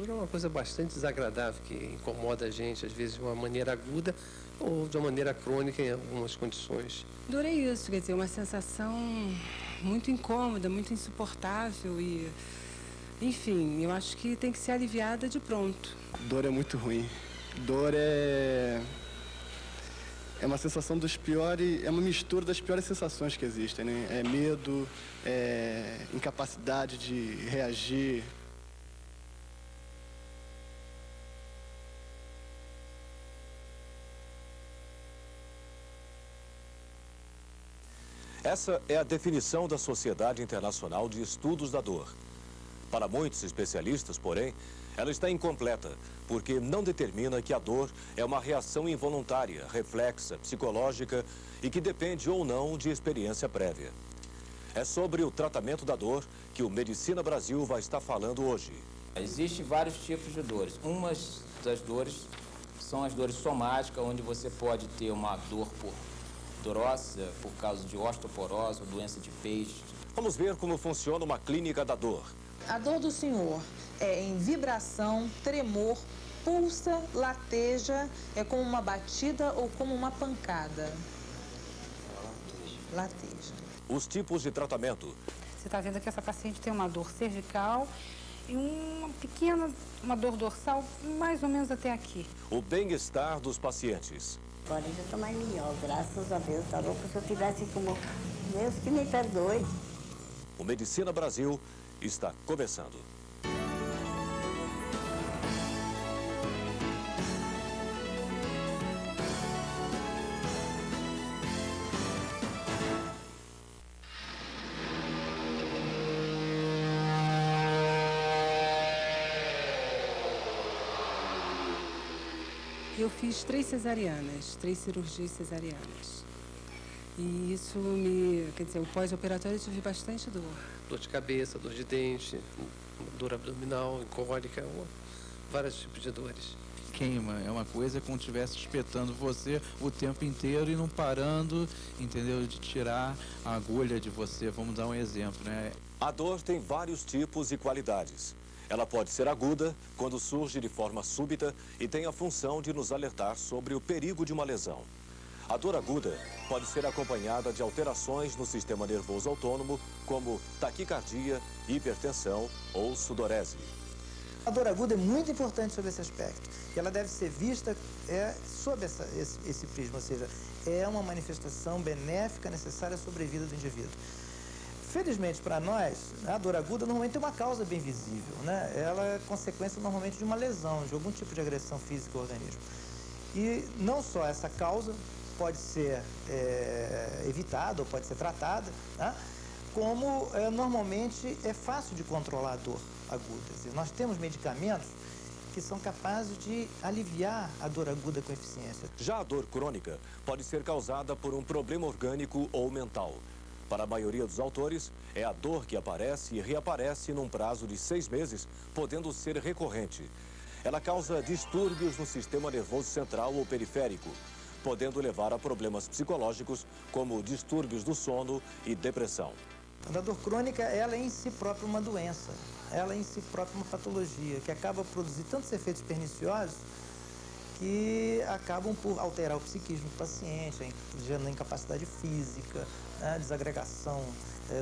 dor é uma coisa bastante desagradável, que incomoda a gente, às vezes de uma maneira aguda ou de uma maneira crônica em algumas condições. Dor é isso, quer dizer, uma sensação muito incômoda, muito insuportável e, enfim, eu acho que tem que ser aliviada de pronto. Dor é muito ruim. Dor é uma sensação dos piores, é uma mistura das piores sensações que existem, né? É medo, é incapacidade de reagir. Essa é a definição da Sociedade Internacional de Estudos da Dor. Para muitos especialistas, porém, ela está incompleta, porque não determina que a dor é uma reação involuntária, reflexa, psicológica e que depende ou não de experiência prévia. É sobre o tratamento da dor que o Medicina Brasil vai estar falando hoje. Existem vários tipos de dores. Umas das dores são as dores somáticas, onde você pode ter uma dor por dor óssea, por causa de osteoporose ou doença de peixe. Vamos ver como funciona uma clínica da dor. A dor do senhor é em vibração, tremor, pulsa, lateja, é como uma batida ou como uma pancada? Lateja. Os tipos de tratamento. Você está vendo que essa paciente tem uma dor cervical e uma dor dorsal mais ou menos até aqui. O bem-estar dos pacientes. Agora já estou mais melhor, graças a Deus. Tá louco, se eu tivesse como Deus que me perdoe. O Medicina Brasil está começando. Eu fiz 3 cesarianas, 3 cirurgias cesarianas. E isso quer dizer, o pós-operatório eu tive bastante dor. Dor de cabeça, dor de dente, dor abdominal, cólica, vários tipos de dores. Queima, é uma coisa como se estivesse espetando você o tempo inteiro e não parando, entendeu? De tirar a agulha de você, vamos dar um exemplo, né? A dor tem vários tipos e qualidades. Ela pode ser aguda, quando surge de forma súbita e tem a função de nos alertar sobre o perigo de uma lesão. A dor aguda pode ser acompanhada de alterações no sistema nervoso autônomo, como taquicardia, hipertensão ou sudorese. A dor aguda é muito importante sobre esse aspecto. E ela deve ser vista sob esse prisma, ou seja, é uma manifestação benéfica necessária à sobrevida do indivíduo. Felizmente para nós, a dor aguda normalmente tem uma causa bem visível, né? Ela é consequência normalmente de uma lesão, de algum tipo de agressão física ao organismo. E não só essa causa pode ser evitada ou pode ser tratada, né? Como normalmente é fácil de controlar a dor aguda. Quer dizer, nós temos medicamentos que são capazes de aliviar a dor aguda com eficiência. Já a dor crônica pode ser causada por um problema orgânico ou mental. Para a maioria dos autores, é a dor que aparece e reaparece num prazo de 6 meses, podendo ser recorrente. Ela causa distúrbios no sistema nervoso central ou periférico, podendo levar a problemas psicológicos, como distúrbios do sono e depressão. A dor crônica, ela é em si própria uma doença, ela é em si própria uma patologia, que acaba produzindo tantos efeitos perniciosos que acabam por alterar o psiquismo do paciente, gerando incapacidade física, a desagregação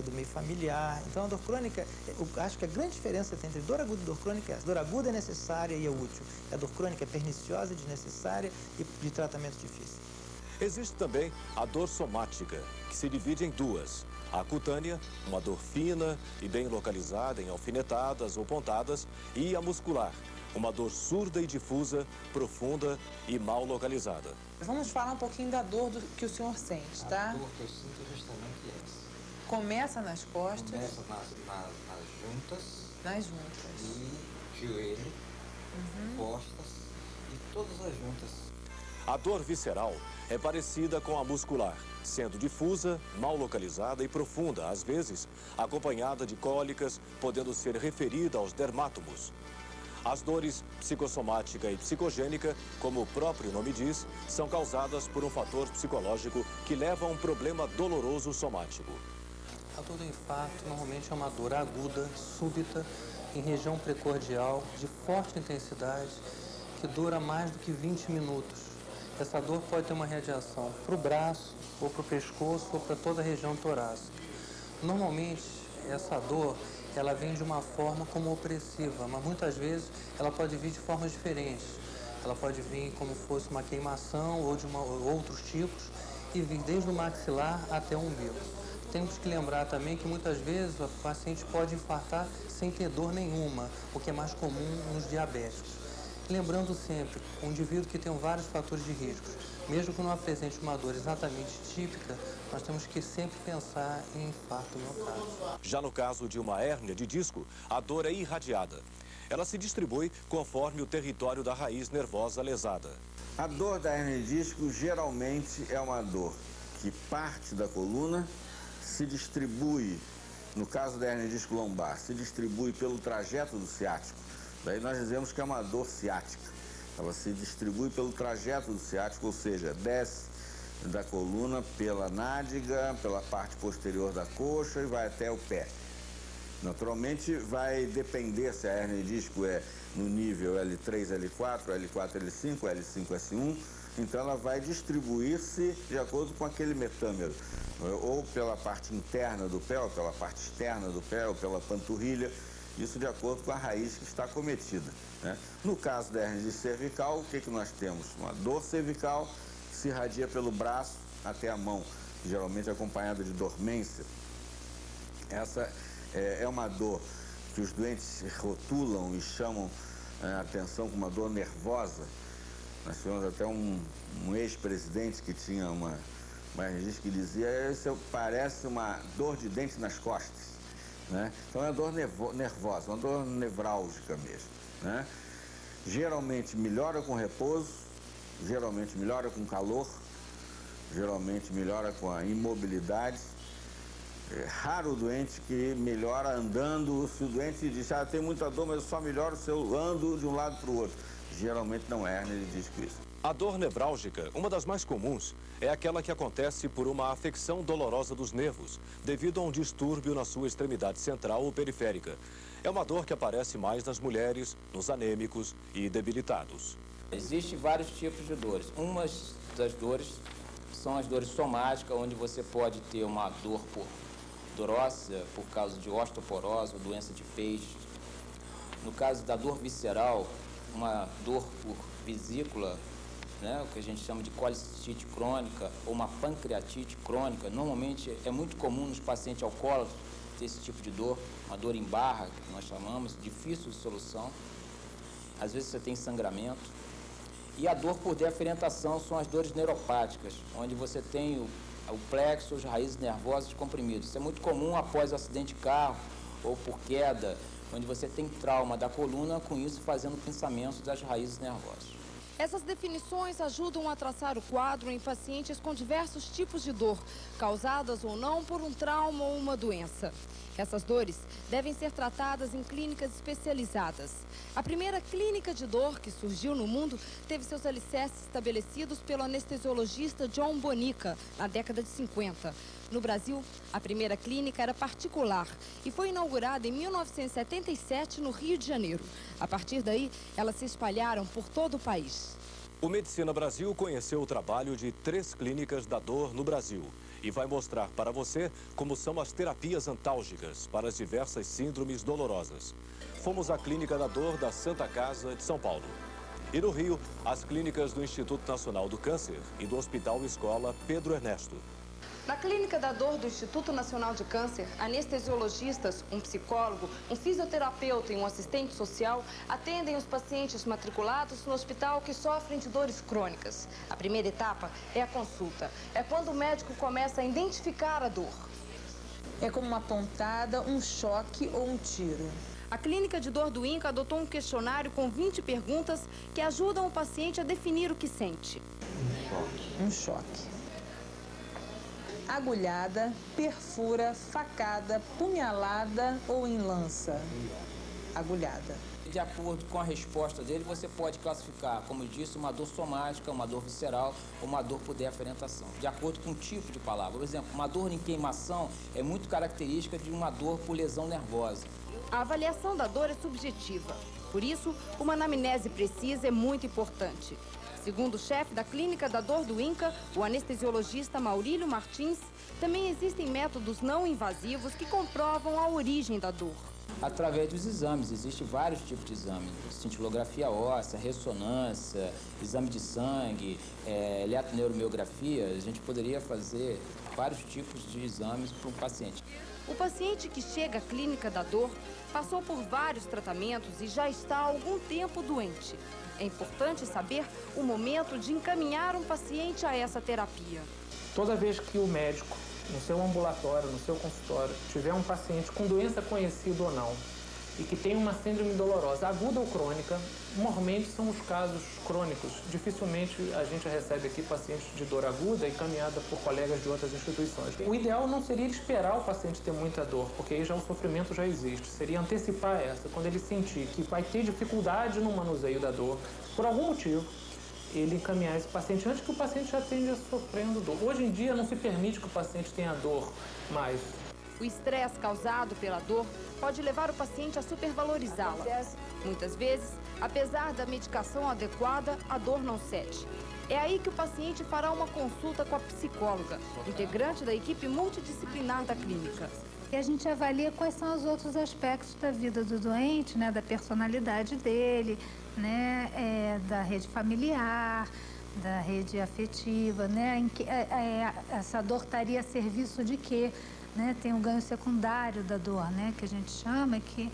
do meio familiar. Então, a dor crônica, eu acho que a grande diferença entre dor aguda e dor crônica é essa. Dor aguda é necessária e é útil. A dor crônica é perniciosa e desnecessária e de tratamento difícil. Existe também a dor somática, que se divide em duas. A cutânea, uma dor fina e bem localizada em alfinetadas ou pontadas, e a muscular, uma dor surda e difusa, profunda e mal localizada. Vamos falar um pouquinho da dor que o senhor sente, tá? A dor que eu sinto é justamente essa. Começa nas costas. Começa nas juntas. Nas juntas. E joelho, costas e todas as juntas. A dor visceral é parecida com a muscular, sendo difusa, mal localizada e profunda, às vezes acompanhada de cólicas, podendo ser referida aos dermátomos. As dores psicossomática e psicogênica, como o próprio nome diz, são causadas por um fator psicológico que leva a um problema doloroso somático. A dor do infarto normalmente é uma dor aguda, súbita, em região precordial, de forte intensidade, que dura mais do que 20 minutos. Essa dor pode ter uma radiação para o braço, ou para o pescoço, ou para toda a região torácica. Normalmente, essa dor, ela vem de uma forma como opressiva, mas muitas vezes ela pode vir de formas diferentes. Ela pode vir como fosse uma queimação ou de outros tipos e vir desde o maxilar até o umbigo. Temos que lembrar também que muitas vezes o paciente pode infartar sem ter dor nenhuma, o que é mais comum nos diabéticos. Lembrando sempre, um indivíduo que tem vários fatores de risco, mesmo que não apresente uma dor exatamente típica, nós temos que sempre pensar em infarto miocárdio. Já no caso de uma hérnia de disco, a dor é irradiada. Ela se distribui conforme o território da raiz nervosa lesada. A dor da hérnia de disco geralmente é uma dor que parte da coluna, se distribui, no caso da hérnia de disco lombar, se distribui pelo trajeto do ciático. Daí nós dizemos que é uma dor ciática. Ela se distribui pelo trajeto do ciático, ou seja, desce da coluna pela nádega, pela parte posterior da coxa e vai até o pé. Naturalmente vai depender se a hérnia de disco é no nível L3, L4, L4, L5, L5, S1. Então ela vai distribuir-se de acordo com aquele metâmero, ou pela parte interna do pé, ou pela parte externa do pé, ou pela panturrilha. Isso de acordo com a raiz que está acometida, né? No caso da hérnia cervical, o que nós temos? Uma dor cervical que se irradia pelo braço até a mão, geralmente acompanhada de dormência. Essa é uma dor que os doentes rotulam e chamam a atenção como uma dor nervosa. Nós tivemos até um ex-presidente que tinha uma hérnia que dizia: isso parece uma dor de dente nas costas. Né? Então é uma dor nervosa, uma dor nevrálgica mesmo, né? Geralmente melhora com repouso, geralmente melhora com calor, geralmente melhora com a imobilidade. É raro o doente que melhora andando. Se o doente diz: ah, tem muita dor, mas eu só melhoro se eu ando de um lado para o outro. Geralmente não é hérnia de disco isso. A dor nevrálgica, uma das mais comuns, é aquela que acontece por uma afecção dolorosa dos nervos, devido a um distúrbio na sua extremidade central ou periférica. É uma dor que aparece mais nas mulheres, nos anêmicos e debilitados. Existem vários tipos de dores. Umas das dores são as dores somáticas, onde você pode ter uma dor por dor óssea, por causa de osteoporose ou doença de peixe. No caso da dor visceral, uma dor por vesícula, né, o que a gente chama de colicite crônica ou uma pancreatite crônica. Normalmente é muito comum nos pacientes alcoólatras ter esse tipo de dor, uma dor em barra, que nós chamamos, difícil de solução. Às vezes você tem sangramento. E a dor por deferentação são as dores neuropáticas, onde você tem o plexo, as raízes nervosas comprimidas. Isso é muito comum após acidente de carro ou por queda, onde você tem trauma da coluna, com isso fazendo pinçamentos das raízes nervosas. Essas definições ajudam a traçar o quadro em pacientes com diversos tipos de dor, causadas ou não por um trauma ou uma doença. Essas dores devem ser tratadas em clínicas especializadas. A primeira clínica de dor que surgiu no mundo teve seus alicerces estabelecidos pelo anestesiologista John Bonica, na década de 50. No Brasil, a primeira clínica era particular e foi inaugurada em 1977 no Rio de Janeiro. A partir daí, elas se espalharam por todo o país. O Medicina Brasil conheceu o trabalho de 3 clínicas da dor no Brasil e vai mostrar para você como são as terapias antálgicas para as diversas síndromes dolorosas. Fomos à Clínica da Dor da Santa Casa de São Paulo. E no Rio, as clínicas do Instituto Nacional do Câncer e do Hospital Escola Pedro Ernesto. Na Clínica da Dor do Instituto Nacional de Câncer, anestesiologistas, um psicólogo, um fisioterapeuta e um assistente social atendem os pacientes matriculados no hospital que sofrem de dores crônicas. A primeira etapa é a consulta. É quando o médico começa a identificar a dor. É como uma pontada, um choque ou um tiro. A Clínica de Dor do INCA adotou um questionário com 20 perguntas que ajudam o paciente a definir o que sente. Um choque. Agulhada, perfura, facada, punhalada ou em lança? Agulhada. De acordo com a resposta dele, você pode classificar, como eu disse, uma dor somática, uma dor visceral ou uma dor por deferentação, de acordo com o tipo de palavra. Por exemplo, uma dor em queimação é muito característica de uma dor por lesão nervosa. A avaliação da dor é subjetiva. Por isso, uma anamnese precisa é muito importante. Segundo o chefe da Clínica da Dor do INCA, o anestesiologista Maurílio Martins, também existem métodos não invasivos que comprovam a origem da dor. Através dos exames, existem vários tipos de exames, cintilografia óssea, ressonância, exame de sangue, eletroneuramiografia, a gente poderia fazer vários tipos de exames para um paciente. O paciente que chega à Clínica da Dor passou por vários tratamentos e já está há algum tempo doente. É importante saber o momento de encaminhar um paciente a essa terapia. Toda vez que o médico, no seu ambulatório, no seu consultório, tiver um paciente com doença conhecida ou não, e que tem uma síndrome dolorosa aguda ou crônica, normalmente são os casos crônicos. Dificilmente a gente recebe aqui pacientes de dor aguda encaminhada por colegas de outras instituições. O ideal não seria esperar o paciente ter muita dor, porque aí já o sofrimento já existe. Seria antecipar essa, quando ele sentir que vai ter dificuldade no manuseio da dor, por algum motivo, ele encaminhar esse paciente antes que o paciente já esteja sofrendo dor. Hoje em dia não se permite que o paciente tenha dor mais. O estresse causado pela dor pode levar o paciente a supervalorizá-la. Muitas vezes, apesar da medicação adequada, a dor não cede. É aí que o paciente fará uma consulta com a psicóloga, integrante da equipe multidisciplinar da clínica. E a gente avalia quais são os outros aspectos da vida do doente, né, da personalidade dele, né, da rede familiar, da rede afetiva, né, em que essa dor estaria a serviço de quê? Né? Tem o ganho secundário da dor, né, que a gente chama, que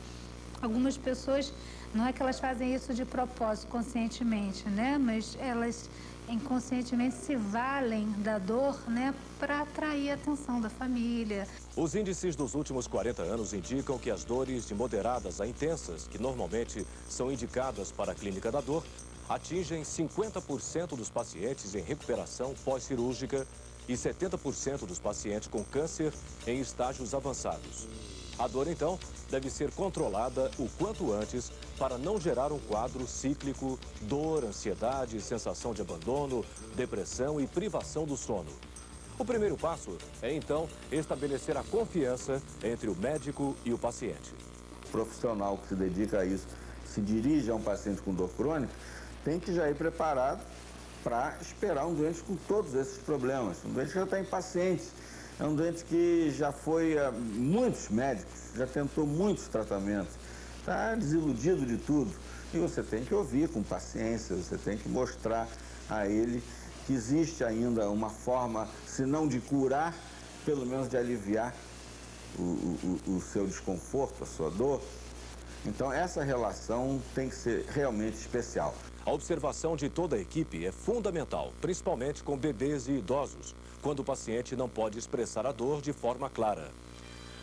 algumas pessoas, não é que elas fazem isso de propósito, conscientemente, né, mas elas inconscientemente se valem da dor, né, para atrair a atenção da família. Os índices dos últimos 40 anos indicam que as dores de moderadas a intensas, que normalmente são indicadas para a clínica da dor, atingem 50% dos pacientes em recuperação pós-cirúrgica e 70% dos pacientes com câncer em estágios avançados. A dor, então, deve ser controlada o quanto antes para não gerar um quadro cíclico, dor, ansiedade, sensação de abandono, depressão e privação do sono. O primeiro passo é, então, estabelecer a confiança entre o médico e o paciente. O profissional que se dedica a isso, se dirige a um paciente com dor crônica, tem que já ir preparado para esperar um doente com todos esses problemas. Um doente que já está impaciente, é um doente que já foi a muitos médicos, já tentou muitos tratamentos, está desiludido de tudo. E você tem que ouvir com paciência, você tem que mostrar a ele que existe ainda uma forma, se não de curar, pelo menos de aliviar o seu desconforto, a sua dor. Então essa relação tem que ser realmente especial. A observação de toda a equipe é fundamental, principalmente com bebês e idosos, quando o paciente não pode expressar a dor de forma clara.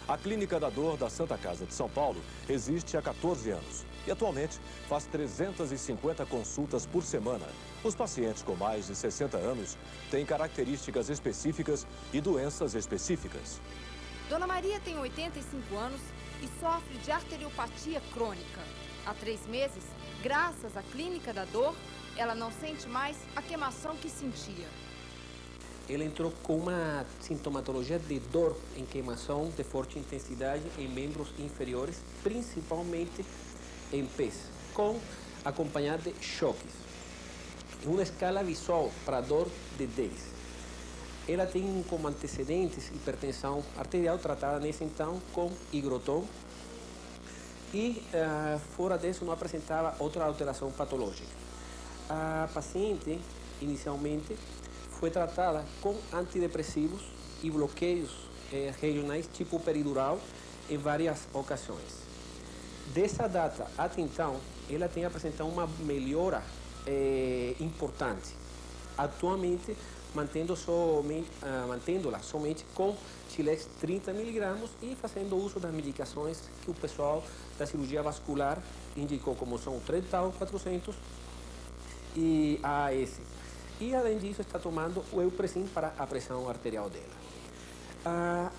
A Clínica da Dor da Santa Casa de São Paulo existe há 14 anos e atualmente faz 350 consultas por semana. Os pacientes com mais de 60 anos têm características específicas e doenças específicas. Dona Maria tem 85 anos e sofre de arteriopatia crônica. Há 3 meses, graças à Clínica da Dor, ela não sente mais a queimação que sentia. Ela entrou com uma sintomatologia de dor em queimação de forte intensidade em membros inferiores, principalmente em pés, acompanhada de choques. Uma escala visual para dor de 10. Ela tem como antecedentes hipertensão arterial tratada nesse então com higroton e fora disso não apresentava outra alteração patológica. A paciente inicialmente foi tratada com antidepressivos e bloqueios regionais tipo peridural em várias ocasiões. Dessa data até então, ela tem apresentado uma melhora importante. Atualmente, mantendo-la somente com Chilex 30 mg e fazendo uso das medicações que o pessoal da cirurgia vascular indicou, como são o Trettal 400 e a AAS. E, além disso, está tomando o Eupresin para a pressão arterial dela. A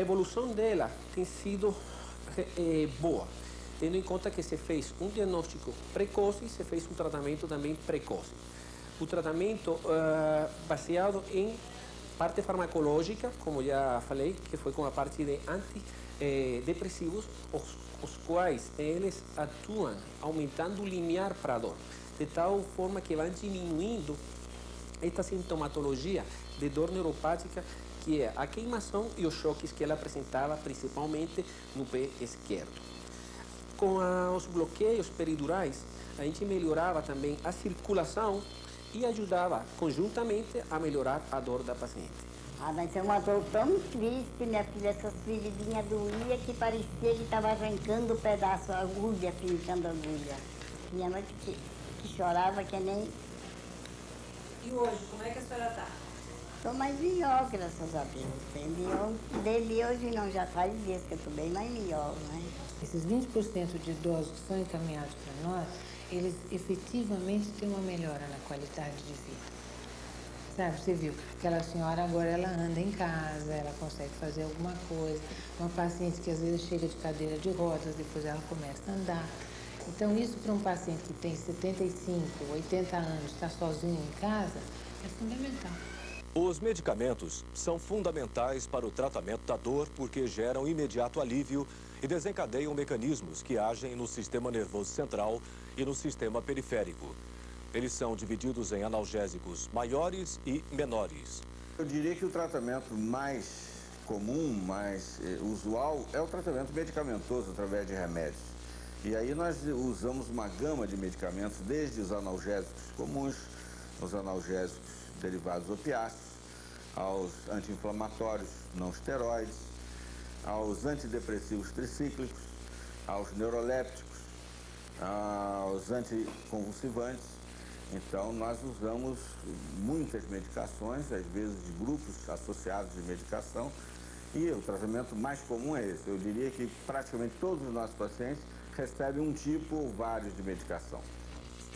evolução dela tem sido boa, tendo em conta que se fez um diagnóstico precoce e se fez um tratamento também precoce. O tratamento baseado em parte farmacológica, como já falei, que foi com a parte de antidepressivos, os quais eles atuam aumentando o limiar para a dor, de tal forma que vai diminuindo esta sintomatologia de dor neuropática, que é a queimação e os choques que ela apresentava principalmente no pé esquerdo. Com os bloqueios peridurais, a gente melhorava também a circulação e ajudava conjuntamente a melhorar a dor da paciente. Ah, mas é uma dor tão triste, minha filha, essas feridinhas doía que parecia que estava arrancando um pedaço, a agulha, pintando a agulha. Minha noite que chorava que nem... E hoje, como é que a senhora está? Estou mais melhor, graças a Deus. Dele hoje não, já faz dias que eu estou bem mais melhor, né? Esses 20% de idosos que são encaminhados para nós, eles efetivamente têm uma melhora na qualidade de vida. Sabe, você viu, aquela senhora agora ela anda em casa, ela consegue fazer alguma coisa. Uma paciente que às vezes chega de cadeira de rodas, depois ela começa a andar. Então isso para um paciente que tem 75, 80 anos, está sozinho em casa, é fundamental. Os medicamentos são fundamentais para o tratamento da dor porque geram imediato alívio e desencadeiam mecanismos que agem no sistema nervoso central e no sistema periférico. Eles são divididos em analgésicos maiores e menores. Eu diria que o tratamento mais comum, mais usual, é o tratamento medicamentoso através de remédios. E aí nós usamos uma gama de medicamentos, desde os analgésicos comuns, os analgésicos derivados opiáceos, aos anti-inflamatórios não esteroides, aos antidepressivos tricíclicos, aos neurolépticos, aos anticonvulsivantes. Então, nós usamos muitas medicações, às vezes de grupos associados de medicação, e o tratamento mais comum é esse. Eu diria que praticamente todos os nossos pacientes recebem um tipo ou vários de medicação.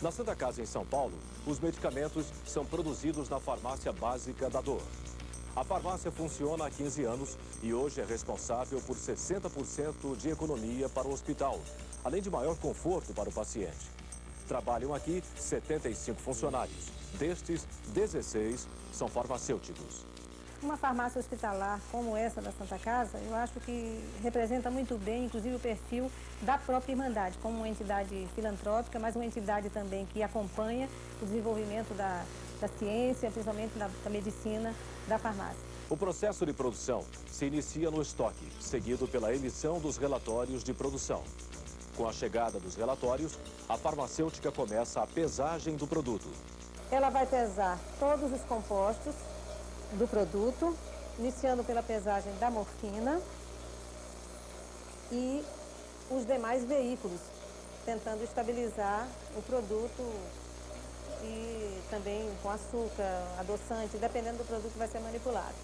Na Santa Casa, em São Paulo, os medicamentos são produzidos na farmácia básica da dor. A farmácia funciona há 15 anos e hoje é responsável por 60% de economia para o hospital, além de maior conforto para o paciente. Trabalham aqui 75 funcionários. Destes, 16 são farmacêuticos. Uma farmácia hospitalar como essa da Santa Casa, eu acho que representa muito bem, inclusive, o perfil da própria Irmandade, como uma entidade filantrópica, mas uma entidade também que acompanha o desenvolvimento da ciência, principalmente da medicina, da farmácia. O processo de produção se inicia no estoque, seguido pela emissão dos relatórios de produção. Com a chegada dos relatórios, a farmacêutica começa a pesagem do produto. Ela vai pesar todos os compostos do produto, iniciando pela pesagem da morfina e os demais veículos, tentando estabilizar o produto e também com açúcar, adoçante, dependendo do produto que vai ser manipulado.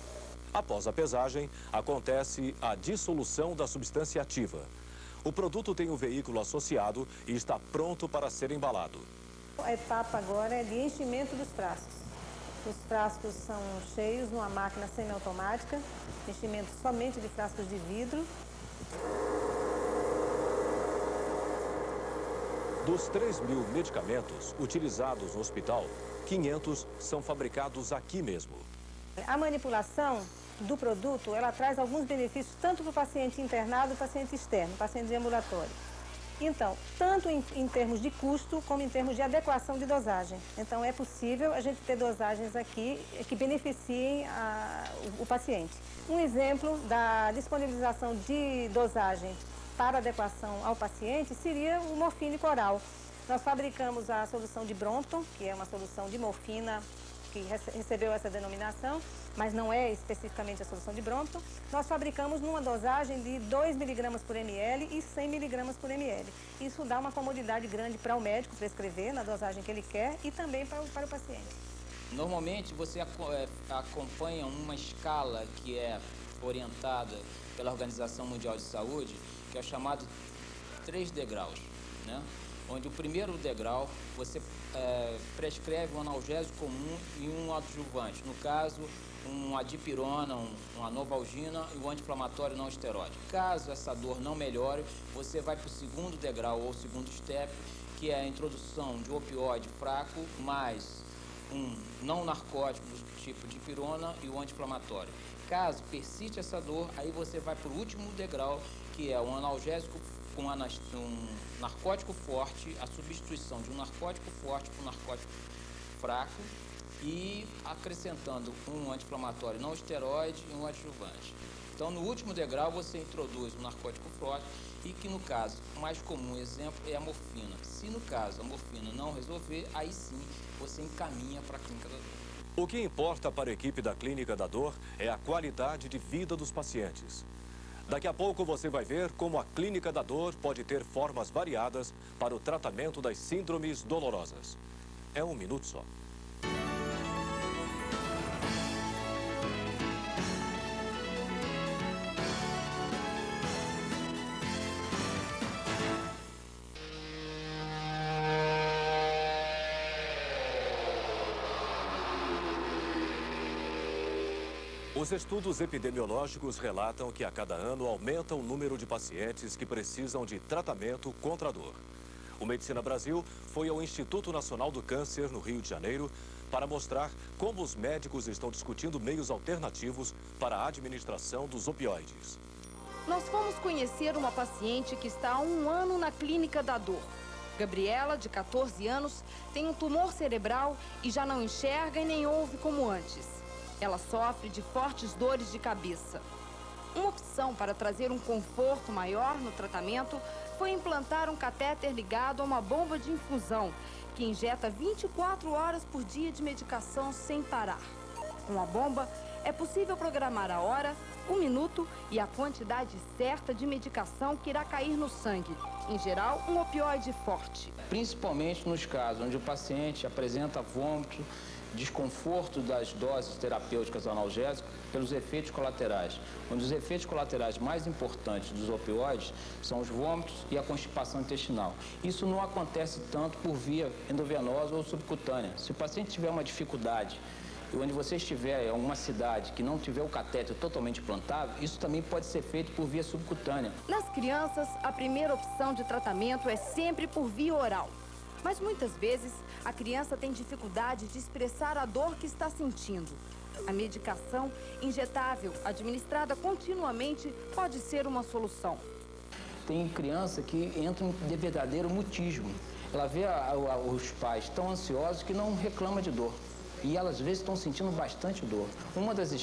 Após a pesagem, acontece a dissolução da substância ativa. O produto tem um veículo associado e está pronto para ser embalado. A etapa agora é de enchimento dos frascos. Os frascos são cheios numa máquina semiautomática, enchimento somente de frascos de vidro. Dos 3.000 medicamentos utilizados no hospital, 500 são fabricados aqui mesmo. A manipulação do produto, ela traz alguns benefícios tanto para o paciente internado e o paciente externo, o paciente de ambulatório. Então, tanto em termos de custo, como em termos de adequação de dosagem. Então, é possível a gente ter dosagens aqui que beneficiem o paciente. Um exemplo da disponibilização de dosagem para adequação ao paciente seria o morfine oral. Nós fabricamos a solução de Bronton, que é uma solução de morfina que recebeu essa denominação, mas não é especificamente a solução de Bronton. Nós fabricamos numa dosagem de 2 mg por ml e 100 mg por ml. Isso dá uma comodidade grande para o médico prescrever na dosagem que ele quer e também para o paciente. Normalmente você acompanha uma escala que é orientada pela Organização Mundial de Saúde, que é chamado 3 degraus, né? Onde o primeiro degrau você prescreve um analgésico comum e um adjuvante. No caso, uma dipirona, uma novalgina e um anti-inflamatório não esteroide. Caso essa dor não melhore, você vai para o segundo degrau ou segundo step, que é a introdução de opioide fraco mais um não narcótico do tipo dipirona e o anti-inflamatório. Caso persiste essa dor, aí você vai para o último degrau, que é um analgésico com um narcótico forte, a substituição de um narcótico forte por um narcótico fraco e acrescentando um anti-inflamatório não esteroide e um adjuvante. Então, no último degrau, você introduz um narcótico forte e que, no caso, o mais comum exemplo é a morfina. Se, no caso, a morfina não resolver, aí sim você encaminha para a clínica da dor. O que importa para a equipe da Clínica da Dor é a qualidade de vida dos pacientes. Daqui a pouco você vai ver como a Clínica da Dor pode ter formas variadas para o tratamento das síndromes dolorosas. É um minuto só. Os estudos epidemiológicos relatam que a cada ano aumenta o número de pacientes que precisam de tratamento contra a dor. O Medicina Brasil foi ao Instituto Nacional do Câncer, no Rio de Janeiro, para mostrar como os médicos estão discutindo meios alternativos para a administração dos opioides. Nós fomos conhecer uma paciente que está há 1 ano na Clínica da Dor. Gabriela, de 14 anos, tem um tumor cerebral e já não enxerga e nem ouve como antes. Ela sofre de fortes dores de cabeça. Uma opção para trazer um conforto maior no tratamento foi implantar um catéter ligado a uma bomba de infusão, que injeta 24 horas por dia de medicação sem parar. Com a bomba, é possível programar a hora, o minuto e a quantidade certa de medicação que irá cair no sangue. Em geral, um opioide forte. Principalmente nos casos onde o paciente apresenta vômito, desconforto das doses terapêuticas analgésicas pelos efeitos colaterais. Onde os efeitos colaterais mais importantes dos opioides são os vômitos e a constipação intestinal. Isso não acontece tanto por via endovenosa ou subcutânea. Se o paciente tiver uma dificuldade, e onde você estiver em uma cidade que não tiver o catéter totalmente implantado, isso também pode ser feito por via subcutânea. Nas crianças, a primeira opção de tratamento é sempre por via oral. Mas muitas vezes, a criança tem dificuldade de expressar a dor que está sentindo. A medicação injetável, administrada continuamente, pode ser uma solução. Tem criança que entra em verdadeiro mutismo. Ela vê os pais tão ansiosos que não reclama de dor. E elas, às vezes, estão sentindo bastante dor. Uma das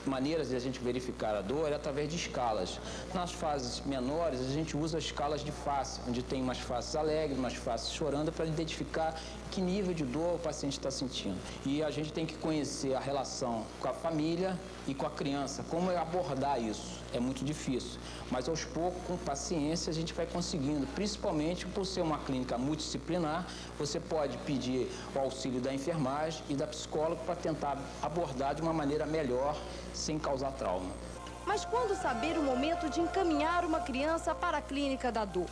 maneiras de a gente verificar a dor é através de escalas. Nas fases menores, a gente usa escalas de face, onde tem umas faces alegres, umas faces chorando, para identificar que nível de dor o paciente está sentindo. E a gente tem que conhecer a relação com a família e com a criança, como abordar isso. É muito difícil, mas aos poucos, com paciência, a gente vai conseguindo, principalmente por ser uma clínica multidisciplinar, você pode pedir o auxílio da enfermagem e da psicóloga para tentar abordar de uma maneira melhor, sem causar trauma. Mas quando saber o momento de encaminhar uma criança para a Clínica da Dor?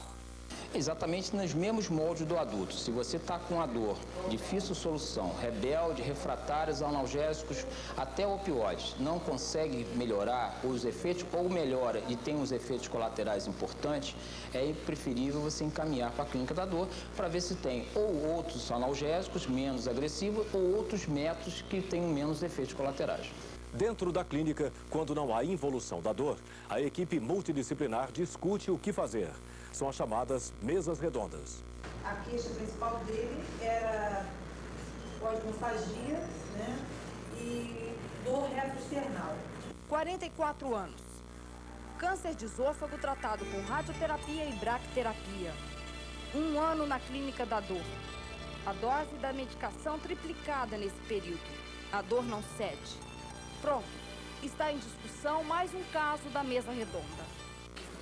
Exatamente nos mesmos moldes do adulto. Se você está com a dor, difícil solução, rebelde, refratários a analgésicos, até opioides, não consegue melhorar os efeitos, ou melhora e tem uns efeitos colaterais importantes, é preferível você encaminhar para a Clínica da Dor para ver se tem ou outros analgésicos menos agressivos ou outros métodos que tenham menos efeitos colaterais. Dentro da clínica, quando não há involução da dor, a equipe multidisciplinar discute o que fazer. São as chamadas mesas redondas. A queixa principal dele era ojonfagia, né, e dor retroesternal. 44 anos. Câncer de esôfago tratado com radioterapia e bracterapia. 1 ano na Clínica da Dor. A dose da medicação triplicada nesse período. A dor não cede. Pronto, está em discussão mais um caso da mesa redonda.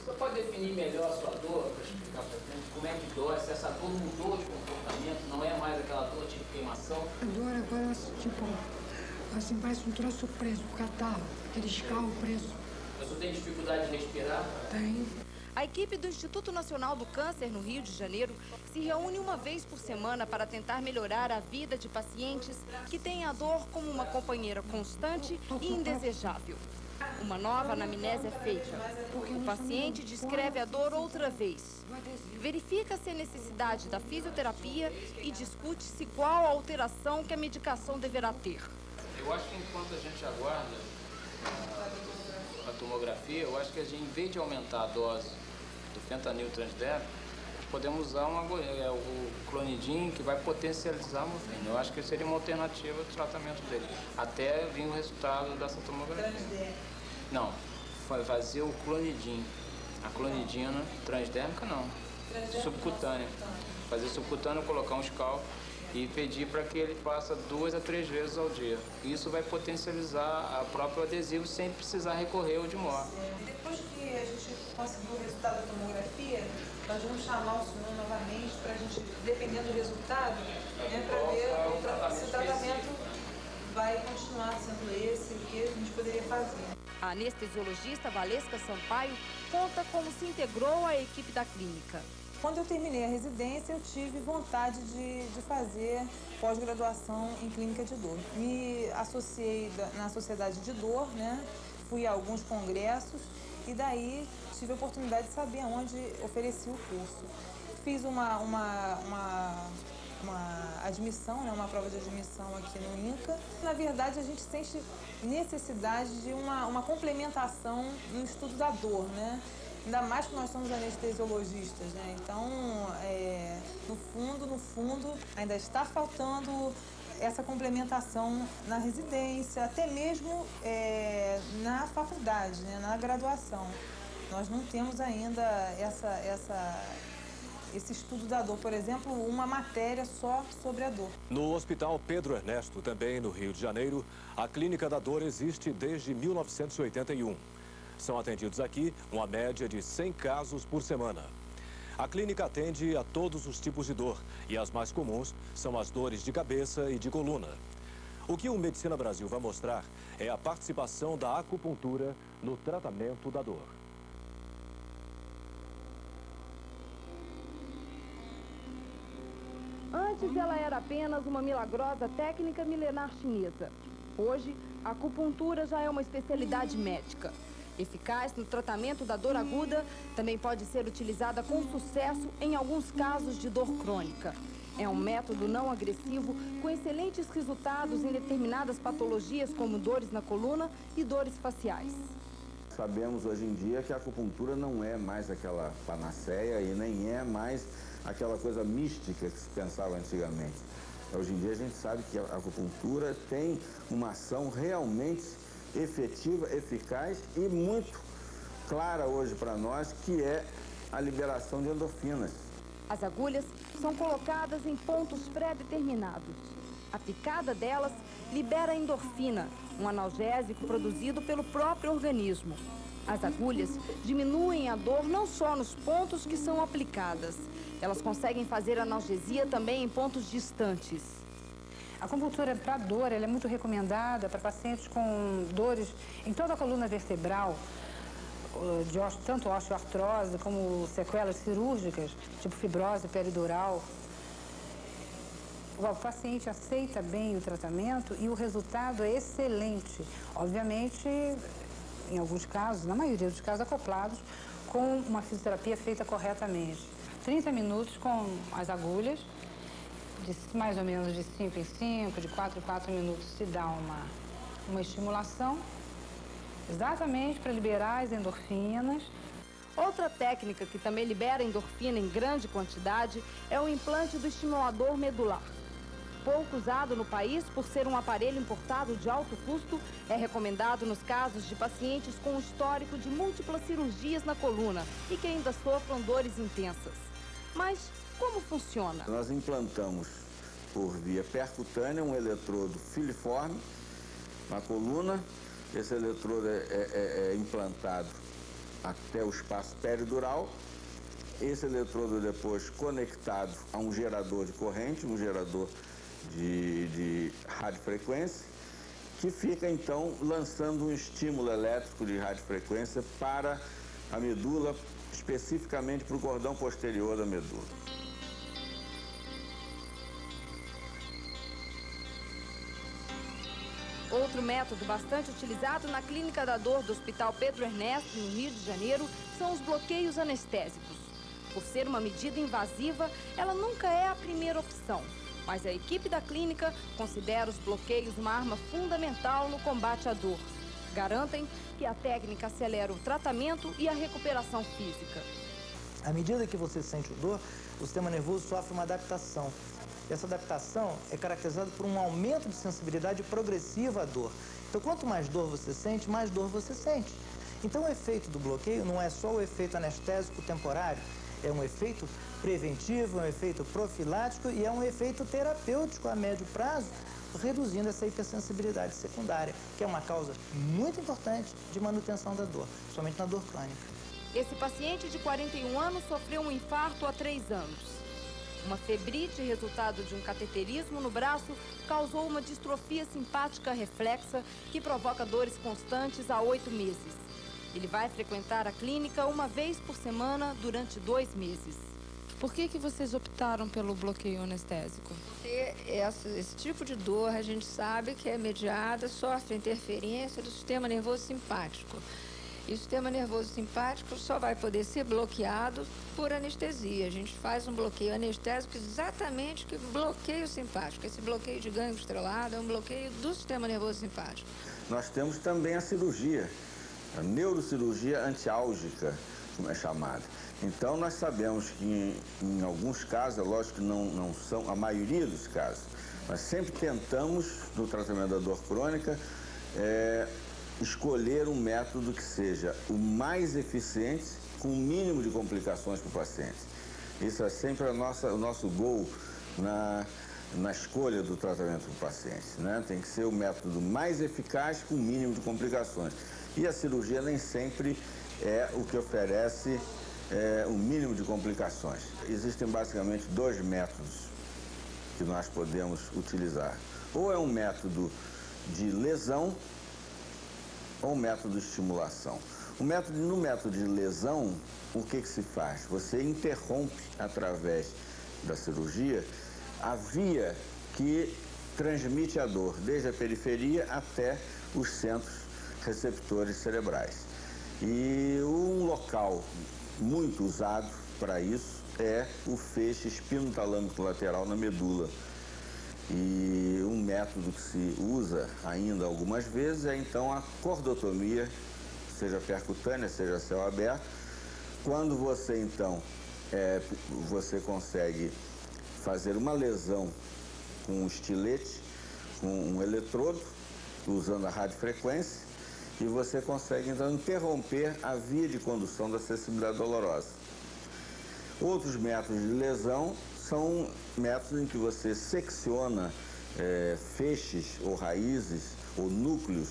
Você pode definir melhor a sua dor, para explicar para a gente como é que dói, se essa dor mudou de comportamento, não é mais aquela dor de queimação? A dor agora, tipo, assim, parece um troço preso, um catarro, aquele escarro preso. Você tem dificuldade de respirar? Tem. A equipe do Instituto Nacional do Câncer, no Rio de Janeiro, se reúne uma vez por semana para tentar melhorar a vida de pacientes que têm a dor como uma companheira constante e indesejável. Uma nova anamnese é feita. O paciente descreve a dor outra vez. Verifica-se a necessidade da fisioterapia e discute-se qual a alteração que a medicação deverá ter. Eu acho que enquanto a gente aguarda a tomografia, eu acho que a gente, em vez de aumentar a dose do fentanil transdérmico, podemos usar o clonidin, que vai potencializar a morfina. Eu acho que seria uma alternativa do tratamento dele, até vir o resultado dessa tomografia. Não, fazer o clonidin. A clonidina transdérmica não, subcutânea. Fazer subcutânea, colocar um scalp e pedir para que ele faça 2 a 3 vezes ao dia. Isso vai potencializar o próprio adesivo sem precisar recorrer ao DIMOR. Depois que a gente conseguir o resultado da tomografia, nós vamos chamar o senhor novamente para a gente, dependendo do resultado, para ver se o tratamento vai continuar sendo esse, o que a gente poderia fazer. A anestesiologista Valesca Sampaio conta como se integrou à equipe da clínica. Quando eu terminei a residência, eu tive vontade de fazer pós-graduação em clínica de dor. Me associei na Sociedade de Dor, né? Fui a alguns congressos e daí tive a oportunidade de saber aonde oferecia o curso. Fiz uma admissão, né? Uma prova de admissão aqui no INCA. Na verdade, a gente sente necessidade de uma complementação no estudo da dor, né? Ainda mais que nós somos anestesiologistas, né? Então, no fundo, ainda está faltando essa complementação na residência, até mesmo na faculdade, né? Na graduação. Nós não temos ainda esse estudo da dor, por exemplo, uma matéria só sobre a dor. No Hospital Pedro Ernesto, também no Rio de Janeiro, a Clínica da Dor existe desde 1981. São atendidos aqui uma média de 100 casos por semana. A clínica atende a todos os tipos de dor e as mais comuns são as dores de cabeça e de coluna. O que o Medicina Brasil vai mostrar é a participação da acupuntura no tratamento da dor. Antes ela era apenas uma milagrosa técnica milenar chinesa. Hoje, a acupuntura já é uma especialidade médica. Eficaz no tratamento da dor aguda, também pode ser utilizada com sucesso em alguns casos de dor crônica. É um método não agressivo com excelentes resultados em determinadas patologias como dores na coluna e dores faciais. Sabemos hoje em dia que a acupuntura não é mais aquela panaceia e nem é mais aquela coisa mística que se pensava antigamente. Hoje em dia a gente sabe que a acupuntura tem uma ação realmente efetiva, eficaz e muito clara hoje para nós, que é a liberação de endorfinas. As agulhas são colocadas em pontos pré-determinados. A picada delas libera a endorfina, um analgésico produzido pelo próprio organismo. As agulhas diminuem a dor não só nos pontos que são aplicadas, elas conseguem fazer analgesia também em pontos distantes. A acupuntura para dor ela é muito recomendada para pacientes com dores em toda a coluna vertebral, tanto osteoartrose como sequelas cirúrgicas, tipo fibrose peridural. O paciente aceita bem o tratamento e o resultado é excelente. Obviamente, em alguns casos, na maioria dos casos, acoplados com uma fisioterapia feita corretamente. 30 minutos com as agulhas, mais ou menos de 5 em 5, de 4 em 4 minutos se dá uma estimulação, exatamente para liberar as endorfinas. Outra técnica que também libera endorfina em grande quantidade é o implante do estimulador medular. Pouco usado no país por ser um aparelho importado de alto custo, é recomendado nos casos de pacientes com histórico de múltiplas cirurgias na coluna e que ainda sofram dores intensas. Mas como funciona? Nós implantamos por via percutânea um eletrodo filiforme na coluna. Esse eletrodo é implantado até o espaço peridural. Esse eletrodo é depois conectado a um gerador de corrente, um gerador de radiofrequência, que fica então lançando um estímulo elétrico de radiofrequência para a medula, especificamente para o cordão posterior da medula. Outro método bastante utilizado na Clínica da Dor do Hospital Pedro Ernesto, no Rio de Janeiro, são os bloqueios anestésicos. Por ser uma medida invasiva, ela nunca é a primeira opção. Mas a equipe da clínica considera os bloqueios uma arma fundamental no combate à dor. Garantem que a técnica acelera o tratamento e a recuperação física. À medida que você sente o dor, o sistema nervoso sofre uma adaptação. E essa adaptação é caracterizada por um aumento de sensibilidade progressiva à dor. Então, quanto mais dor você sente, mais dor você sente. Então, o efeito do bloqueio não é só o efeito anestésico temporário, é um efeito preventivo, é um efeito profilático e é um efeito terapêutico a médio prazo, reduzindo essa hipersensibilidade secundária, que é uma causa muito importante de manutenção da dor, principalmente na dor crônica. Esse paciente de 41 anos sofreu um infarto há 3 anos. Uma febrite, resultado de um cateterismo no braço, causou uma distrofia simpática reflexa que provoca dores constantes há 8 meses. Ele vai frequentar a clínica uma vez por semana durante 2 meses. Por que vocês optaram pelo bloqueio anestésico? Porque esse tipo de dor a gente sabe que é mediada, sofre interferência do sistema nervoso simpático. E o sistema nervoso simpático só vai poder ser bloqueado por anestesia. A gente faz um bloqueio anestésico exatamente que bloqueio simpático. Esse bloqueio de gânglio estrelado é um bloqueio do sistema nervoso simpático. Nós temos também a cirurgia, a neurocirurgia antiálgica, como é chamada. Então, nós sabemos que em alguns casos, é lógico que não são a maioria dos casos, mas sempre tentamos, no tratamento da dor crônica, escolher um método que seja o mais eficiente, com o mínimo de complicações para o paciente. Isso é sempre o nosso goal na escolha do tratamento do paciente, né? Tem que ser o método mais eficaz com o mínimo de complicações. E a cirurgia nem sempre é o que oferece o mínimo de complicações. Existem basicamente 2 métodos que nós podemos utilizar. Ou é um método de lesão, ou um método de estimulação. No método de lesão, o que se faz? Você interrompe, através da cirurgia, a via que transmite a dor, desde a periferia até os centros receptores cerebrais. E um local muito usado para isso é o feixe espinotalâmico lateral na medula. E um método que se usa ainda algumas vezes é então a cordotomia, seja percutânea, seja a céu aberto, quando você então você consegue fazer uma lesão com um estilete, com um eletrodo, usando a radiofrequência, e você consegue então interromper a via de condução da sensibilidade dolorosa. Outros métodos de lesão são métodos em que você secciona feixes ou raízes ou núcleos,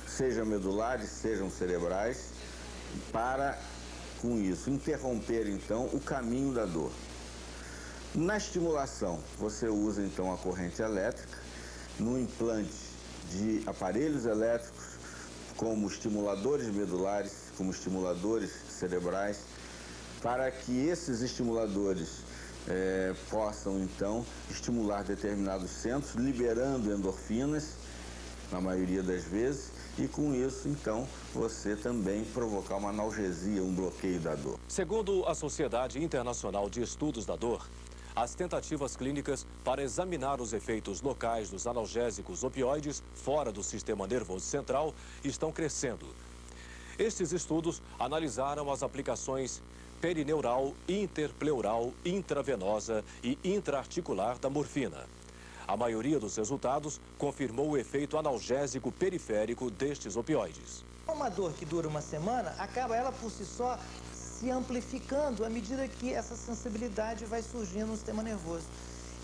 sejam medulares, sejam cerebrais, para, com isso, interromper então o caminho da dor. Na estimulação, você usa então a corrente elétrica no implante de aparelhos elétricos, como estimuladores medulares, como estimuladores cerebrais, para que esses estimuladores possam, então, estimular determinados centros, liberando endorfinas, na maioria das vezes, e com isso, então, você também provocar uma analgesia, um bloqueio da dor. Segundo a Sociedade Internacional de Estudos da Dor, as tentativas clínicas para examinar os efeitos locais dos analgésicos opioides fora do sistema nervoso central estão crescendo. Estes estudos analisaram as aplicações perineural, interpleural, intravenosa e intraarticular da morfina. A maioria dos resultados confirmou o efeito analgésico periférico destes opioides. Uma dor que dura uma semana, acaba ela por si só se amplificando à medida que essa sensibilidade vai surgindo no sistema nervoso.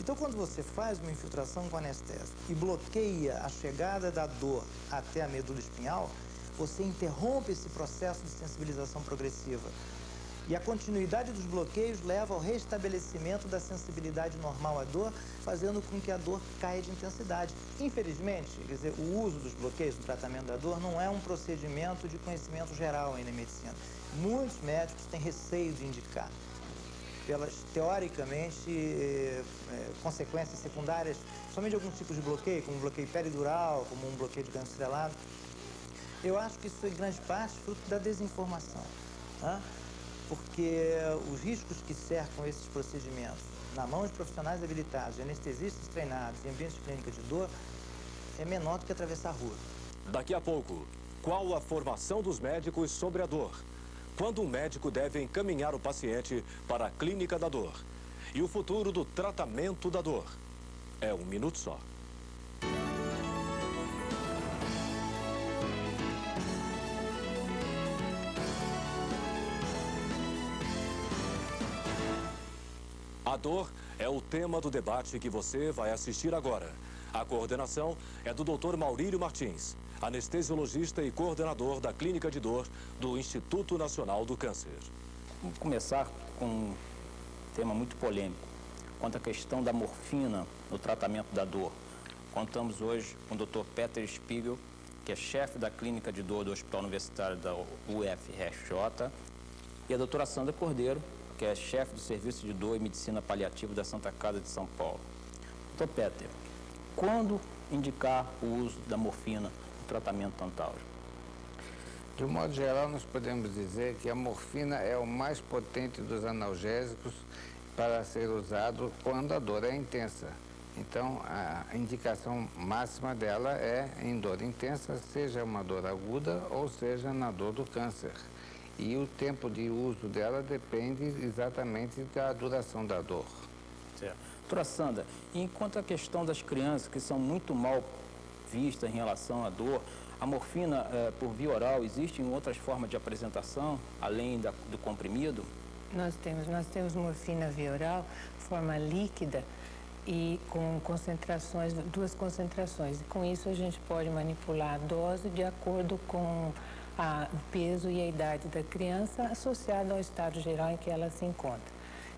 Então, quando você faz uma infiltração com anestésico e bloqueia a chegada da dor até a medula espinhal, você interrompe esse processo de sensibilização progressiva. E a continuidade dos bloqueios leva ao restabelecimento da sensibilidade normal à dor, fazendo com que a dor caia de intensidade. Infelizmente, quer dizer, o uso dos bloqueios no tratamento da dor não é um procedimento de conhecimento geral ainda em medicina. Muitos médicos têm receio de indicar. pelas, teoricamente, consequências secundárias, somente de alguns tipos de bloqueio, como um bloqueio peridural, como um bloqueio de ganho estrelado. Eu acho que isso é, em grande parte, fruto da desinformação, né? Porque os riscos que cercam esses procedimentos, na mão de profissionais habilitados, de anestesistas treinados em ambientes de clínica de dor, é menor do que atravessar a rua. Daqui a pouco, qual a formação dos médicos sobre a dor? Quando um médico deve encaminhar o paciente para a clínica da dor? E o futuro do tratamento da dor? É um minuto só. A dor é o tema do debate que você vai assistir agora. A coordenação é do Dr. Maurílio Martins, anestesiologista e coordenador da Clínica de Dor do Instituto Nacional do Câncer. Vamos começar com um tema muito polêmico, quanto à questão da morfina no tratamento da dor. Contamos hoje com o Dr. Peter Spiegel, que é chefe da Clínica de Dor do Hospital Universitário da UFRJ, e a doutora Sandra Cordeiro, que é chefe do Serviço de Dor e Medicina Paliativa da Santa Casa de São Paulo. Dr. Peter, quando indicar o uso da morfina no tratamento tantálgico? De um modo geral, nós podemos dizer que a morfina é o mais potente dos analgésicos para ser usado quando a dor é intensa. Então, a indicação máxima dela é em dor intensa, seja uma dor aguda ou seja na dor do câncer. E o tempo de uso dela depende exatamente da duração da dor. Certo. Doutora Sandra, enquanto a questão das crianças que são muito mal vistas em relação à dor, a morfina por via oral, existe em outras formas de apresentação, além do comprimido? Nós temos morfina via oral, forma líquida e com concentrações, 2 concentrações. E com isso a gente pode manipular a dose de acordo com o peso e a idade da criança associada ao estado geral em que ela se encontra.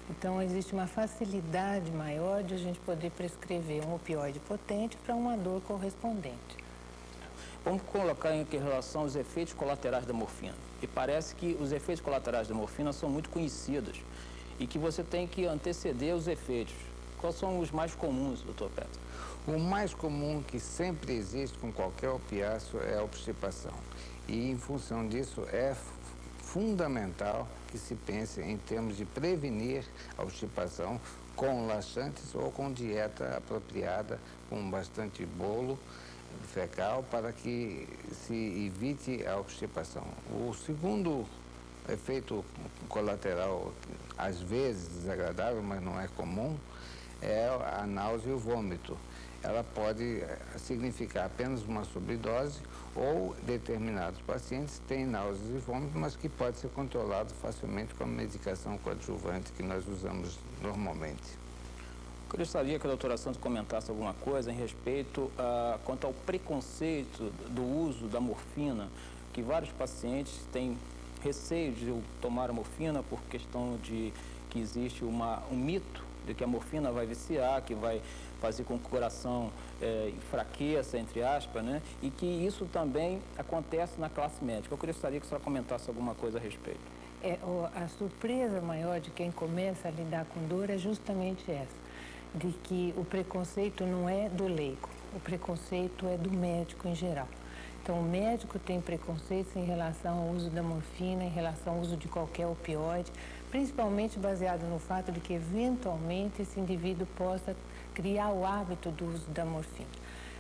Então, existe uma facilidade maior de a gente poder prescrever um opioide potente para uma dor correspondente. Vamos colocar em relação aos efeitos colaterais da morfina. E parece que os efeitos colaterais da morfina são muito conhecidos e que você tem que anteceder os efeitos. Quais são os mais comuns, doutor Petro? O mais comum que sempre existe com qualquer opiáceo é a obstipação. E, em função disso, é fundamental que se pense em termos de prevenir a obstipação com laxantes ou com dieta apropriada, com bastante bolo fecal, para que se evite a obstipação. O segundo efeito colateral, às vezes desagradável, mas não é comum, é a náusea e o vômito. Ela pode significar apenas uma sobredose ou determinados pacientes têm náuseas e vômitos, mas que pode ser controlado facilmente com a medicação coadjuvante que nós usamos normalmente. Eu gostaria que a doutora Santos comentasse alguma coisa em respeito quanto ao preconceito do uso da morfina, que vários pacientes têm receio de tomar a morfina por questão de que existe um mito de que a morfina vai viciar, que vai fazer com que o coração enfraqueça, entre aspas, né? E que isso também acontece na classe médica. Eu gostaria que a senhora comentasse alguma coisa a respeito. A surpresa maior de quem começa a lidar com dor é justamente essa, de que o preconceito não é do leigo, o preconceito é do médico em geral. Então, o médico tem preconceitos em relação ao uso da morfina, em relação ao uso de qualquer opioide, principalmente baseado no fato de que, eventualmente, esse indivíduo possa criar o hábito do uso da morfina.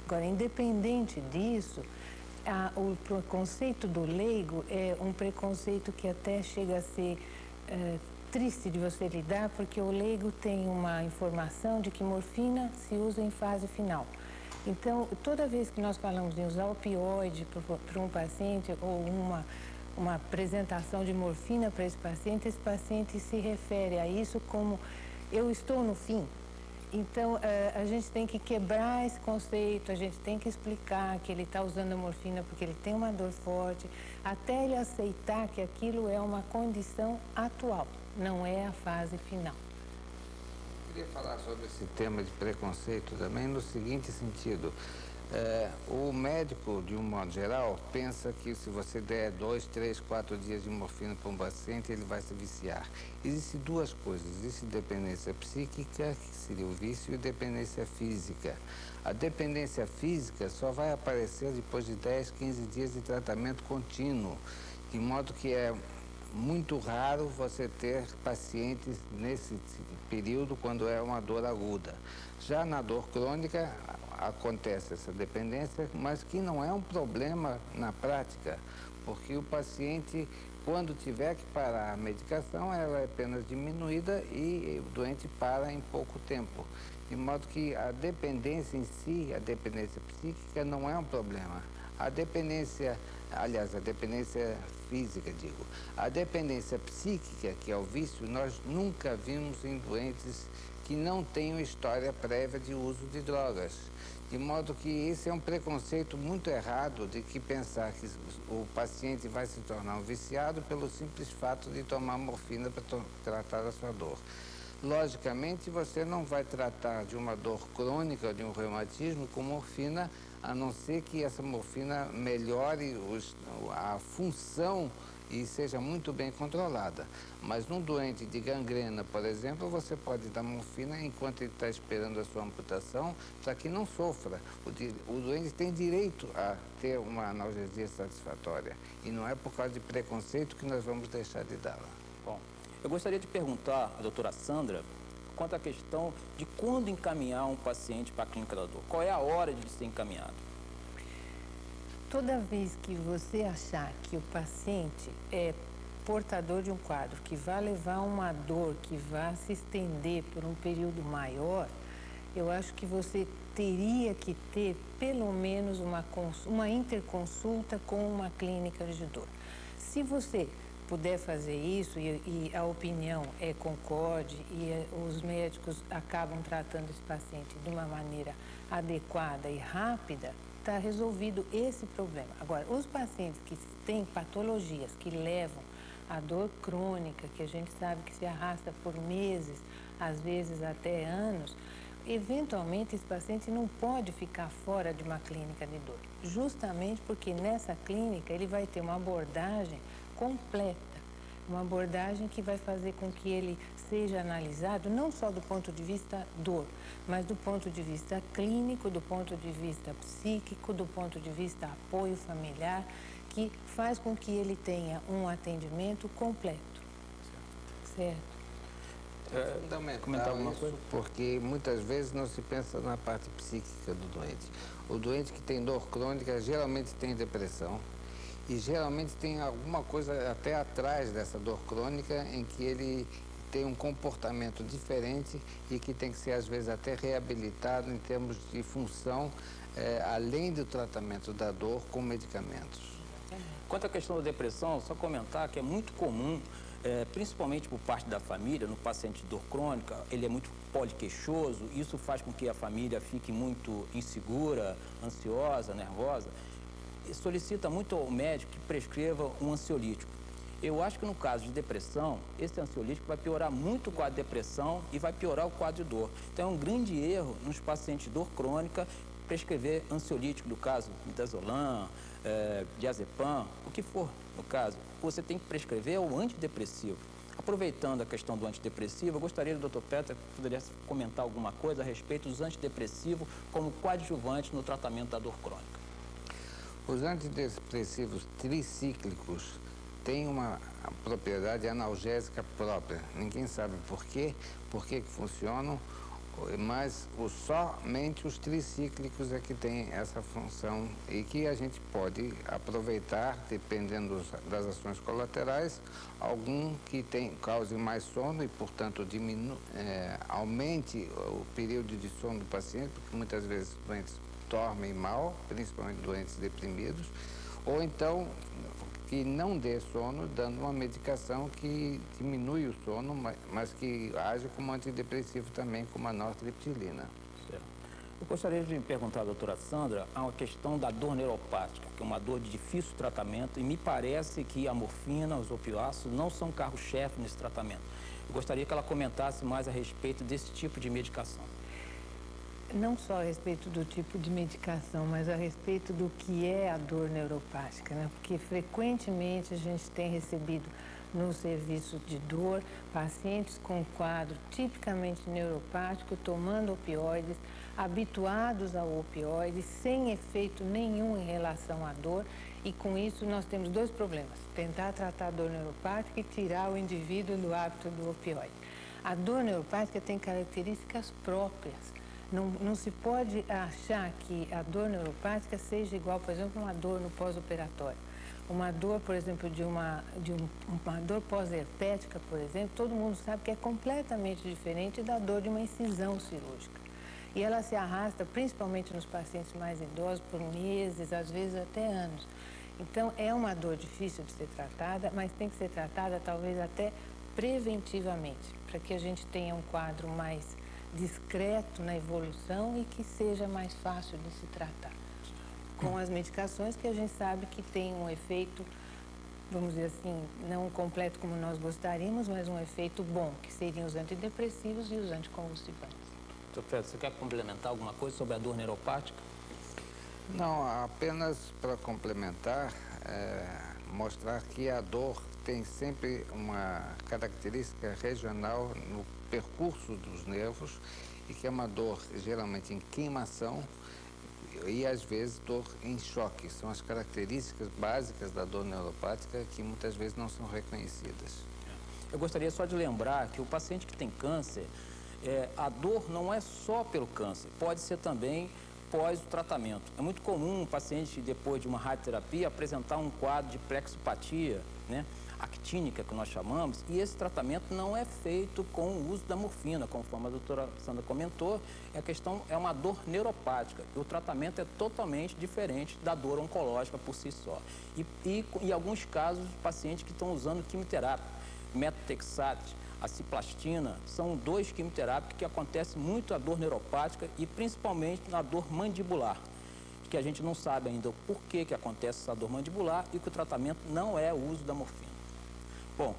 Agora, independente disso, o preconceito do leigo é um preconceito que até chega a ser triste de você lidar, porque o leigo tem uma informação de que morfina se usa em fase final. Então, toda vez que nós falamos em usar opioide para um paciente ou uma apresentação de morfina para esse paciente se refere a isso como eu estou no fim. Então, a gente tem que quebrar esse conceito, a gente tem que explicar que ele está usando a morfina porque ele tem uma dor forte, até ele aceitar que aquilo é uma condição atual, não é a fase final. Eu queria falar sobre esse tema de preconceito também no seguinte sentido. O médico, de um modo geral, pensa que se você der 2, 3, 4 dias de morfina para um paciente, ele vai se viciar. Existem duas coisas. Existe dependência psíquica, que seria o vício, e dependência física. A dependência física só vai aparecer depois de 10, 15 dias de tratamento contínuo, de modo que é muito raro você ter pacientes nesse período quando é uma dor aguda. Já na dor crônica, acontece essa dependência, mas que não é um problema na prática, porque o paciente, quando tiver que parar a medicação, ela é apenas diminuída e o doente para em pouco tempo. De modo que a dependência em si, a dependência psíquica, não é um problema. A dependência, aliás, a dependência física, digo, a dependência psíquica, que é o vício, nós nunca vimos em doentes que não tenham história prévia de uso de drogas. De modo que esse é um preconceito muito errado de que pensar que o paciente vai se tornar um viciado pelo simples fato de tomar morfina para tratar a sua dor. Logicamente, você não vai tratar de uma dor crônica, de um reumatismo, com morfina, a não ser que essa morfina melhore a função e seja muito bem controlada. Mas num doente de gangrena, por exemplo, você pode dar morfina enquanto ele está esperando a sua amputação, para que não sofra. O doente tem direito a ter uma analgesia satisfatória. E não é por causa de preconceito que nós vamos deixar de dá-la. Bom, eu gostaria de perguntar à doutora Sandra quanto à questão de quando encaminhar um paciente para a clínica da dor. Qual é a hora de ser encaminhado? Toda vez que você achar que o paciente é portador de um quadro que vai levar uma dor, que vai se estender por um período maior, eu acho que você teria que ter pelo menos uma interconsulta com uma clínica de dor. Se você puder fazer isso e a opinião concorde e os médicos acabam tratando esse paciente de uma maneira adequada e rápida, está resolvido esse problema. Agora, os pacientes que têm patologias que levam à dor crônica, que a gente sabe que se arrasta por meses, às vezes até anos, eventualmente esse paciente não pode ficar fora de uma clínica de dor, justamente porque nessa clínica ele vai ter uma abordagem completa, uma abordagem que vai fazer com que ele seja analisado não só do ponto de vista dor, mas do ponto de vista clínico, do ponto de vista psíquico, do ponto de vista apoio familiar, que faz com que ele tenha um atendimento completo. Certo? É fundamental comentar alguma coisa? Porque muitas vezes não se pensa na parte psíquica do doente. O doente que tem dor crônica geralmente tem depressão e geralmente tem alguma coisa até atrás dessa dor crônica em que ele tem um comportamento diferente e que tem que ser às vezes até reabilitado em termos de função, além do tratamento da dor com medicamentos. Quanto à questão da depressão, só comentar que é muito comum, principalmente por parte da família, no paciente de dor crônica, ele é muito poliqueixoso, isso faz com que a família fique muito insegura, ansiosa, nervosa, e solicita muito ao médico que prescreva um ansiolítico. Eu acho que no caso de depressão, esse ansiolítico vai piorar muito o quadro de depressão e vai piorar o quadro de dor. Então é um grande erro nos pacientes de dor crônica prescrever ansiolítico, no caso, midazolam, diazepam, o que for no caso. Você tem que prescrever o antidepressivo. Aproveitando a questão do antidepressivo, eu gostaria que o Dr. Peter pudesse comentar alguma coisa a respeito dos antidepressivos como coadjuvantes no tratamento da dor crônica. Os antidepressivos tricíclicos têm uma propriedade analgésica própria. Ninguém sabe por que funcionam, mas somente os tricíclicos é que têm essa função e que a gente pode aproveitar, dependendo das ações colaterais, algum que cause mais sono e, portanto, aumente o período de sono do paciente, porque muitas vezes os doentes dormem mal, principalmente doentes deprimidos, ou então que não dê sono, dando uma medicação que diminui o sono, mas que age como antidepressivo também, como a nortriptilina. Eu gostaria de perguntar à doutora Sandra a questão da dor neuropática, que é uma dor de difícil tratamento, e me parece que a morfina, os opiáceos, não são carro-chefe nesse tratamento. Eu gostaria que ela comentasse mais a respeito desse tipo de medicação. não só a respeito do tipo de medicação, mas a respeito do que é a dor neuropática, né? Porque frequentemente a gente tem recebido no serviço de dor pacientes com quadro tipicamente neuropático, tomando opioides, habituados ao opioide, sem efeito nenhum em relação à dor, e com isso nós temos dois problemas: tentar tratar a dor neuropática e tirar o indivíduo do hábito do opioide. A dor neuropática tem características próprias. Não se pode achar que a dor neuropática seja igual, por exemplo, uma dor no pós-operatório. Uma dor, por exemplo, uma dor pós-herpética, por exemplo, todo mundo sabe que é completamente diferente da dor de uma incisão cirúrgica. E ela se arrasta, principalmente nos pacientes mais idosos, por meses, às vezes até anos. Então, é uma dor difícil de ser tratada, mas tem que ser tratada talvez até preventivamente, para que a gente tenha um quadro mais discreto na evolução e que seja mais fácil de se tratar. Com as medicações que a gente sabe que tem um efeito, vamos dizer assim, não completo como nós gostaríamos, mas um efeito bom, que seriam os antidepressivos e os anticonvulsivantes. Dr. Pedro, você quer complementar alguma coisa sobre a dor neuropática? Não, apenas para complementar, mostrar que a dor tem sempre uma característica regional no percurso dos nervos e que é uma dor geralmente em queimação e às vezes dor em choque. São as características básicas da dor neuropática que muitas vezes não são reconhecidas. Eu gostaria só de lembrar que o paciente que tem câncer, a dor não é só pelo câncer, pode ser também pós o tratamento. É muito comum um paciente, depois de uma radioterapia, apresentar um quadro de plexipatia, né, actínica, que nós chamamos, e esse tratamento não é feito com o uso da morfina, conforme a doutora Sandra comentou. A questão é uma dor neuropática, e o tratamento é totalmente diferente da dor oncológica por si só. E em alguns casos, pacientes que estão usando quimioterapia, metotrexate, a cisplatina, são dois quimioterápicos que acontece muito a dor neuropática e principalmente na dor mandibular, que a gente não sabe ainda o porquê que acontece essa dor mandibular e que o tratamento não é o uso da morfina. Bom,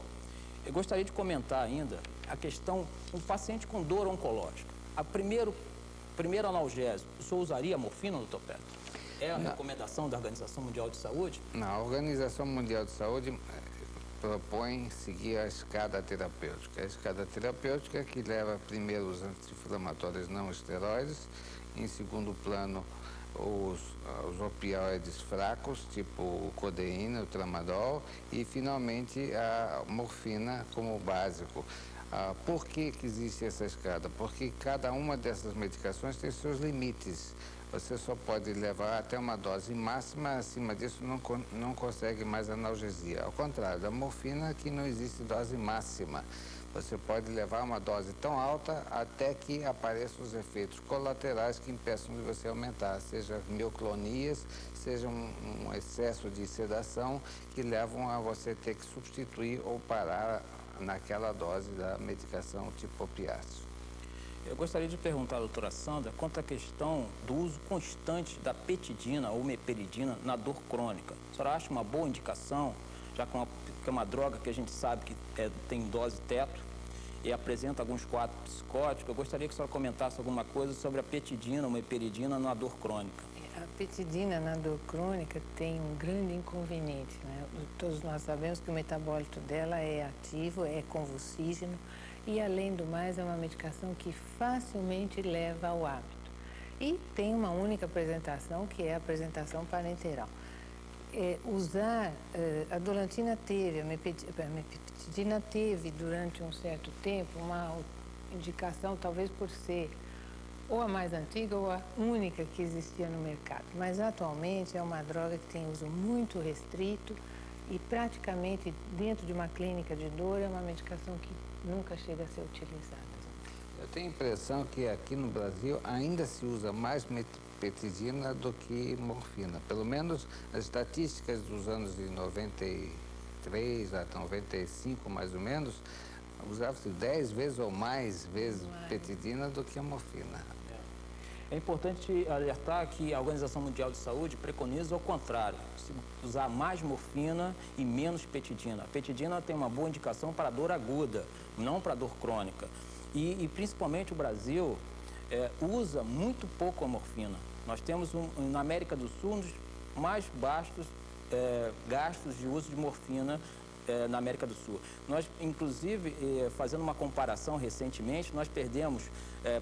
eu gostaria de comentar ainda a questão do paciente com dor oncológica. Primeiro analgésico, o senhor usaria a morfina, doutor Pedro? É a recomendação da Organização Mundial de Saúde? Não, a Organização Mundial de Saúde propõe seguir a escada terapêutica. A escada terapêutica que leva primeiro os anti-inflamatórios não esteroides, em segundo plano os opioides fracos, tipo o codeína, o tramadol, e finalmente a morfina como básico. Por que existe essa escada? Porque cada uma dessas medicações tem seus limites. Você só pode levar até uma dose máxima, acima disso não consegue mais analgesia. Ao contrário, da morfina que não existe dose máxima. Você pode levar uma dose tão alta até que apareçam os efeitos colaterais que impeçam de você aumentar, seja mioclonias, seja um excesso de sedação que levam a você ter que substituir ou parar naquela dose da medicação tipo opiáceo. Eu gostaria de perguntar à doutora Sandra quanto à questão do uso constante da petidina ou meperidina na dor crônica. A senhora acha uma boa indicação, já que é uma droga que a gente sabe que tem dose teto e apresenta alguns quadros psicóticos? Eu gostaria que a senhora comentasse alguma coisa sobre a petidina ou meperidina na dor crônica. A petidina na dor crônica tem um grande inconveniente, né? Todos nós sabemos que o metabólito dela é ativo, é convulsígeno, e, além do mais, é uma medicação que facilmente leva ao hábito. E tem uma única apresentação, que é a apresentação parenteral. A dolantina teve, a mepetidina teve, durante um certo tempo, uma indicação, talvez por ser ou a mais antiga ou a única que existia no mercado. Mas, atualmente, é uma droga que tem uso muito restrito e, praticamente, dentro de uma clínica de dor, é uma medicação que nunca chega a ser utilizada. Eu tenho a impressão que aqui no Brasil ainda se usa mais mepetidina do que morfina. Pelo menos as estatísticas dos anos de 93 a 95, mais ou menos, usava-se 10 vezes ou mais vezes petidina do que a morfina. É importante alertar que a Organização Mundial de Saúde preconiza o contrário, usar mais morfina e menos petidina. A petidina tem uma boa indicação para dor aguda, não para dor crônica. E principalmente o Brasil usa muito pouco a morfina. Nós temos, na América do Sul, um dos mais baixos gastos de uso de morfina na América do Sul. Nós, inclusive, fazendo uma comparação recentemente, nós perdemos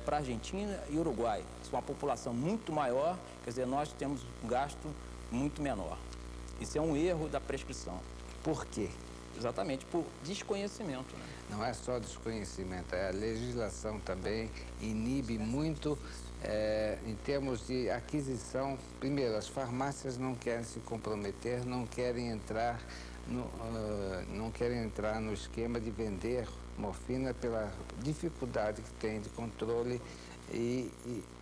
para a Argentina e Uruguai. Isso é uma população muito maior, quer dizer, nós temos um gasto muito menor. Isso é um erro da prescrição. Por quê? Exatamente, por desconhecimento, né? Não é só desconhecimento, a legislação também inibe muito em termos de aquisição. Primeiro, as farmácias não querem se comprometer, não querem entrar no esquema de vender morfina pela dificuldade que tem de controle e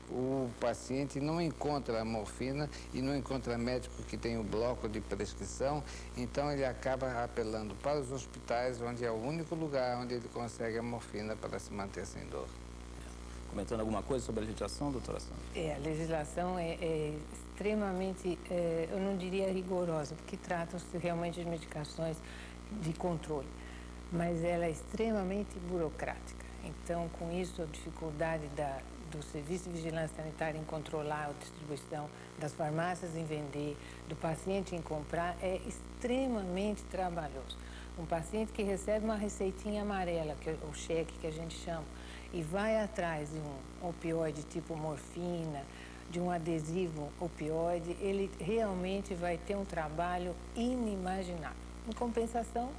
o paciente não encontra a morfina e não encontra médico que tem o bloco de prescrição, então ele acaba apelando para os hospitais, onde é o único lugar onde ele consegue a morfina para se manter sem dor. Comentando alguma coisa sobre a legislação, doutora Sandra? A legislação é extremamente, eu não diria rigorosa, porque tratam-se realmente de medicações de controle, mas ela é extremamente burocrática. Então, com isso, a dificuldade do Serviço de Vigilância Sanitária em controlar a distribuição, das farmácias em vender, do paciente em comprar, é extremamente trabalhoso. Um paciente que recebe uma receitinha amarela, que é o cheque que a gente chama, e vai atrás de um opioide tipo morfina, de um adesivo opioide, ele realmente vai ter um trabalho inimaginável. Em compensação,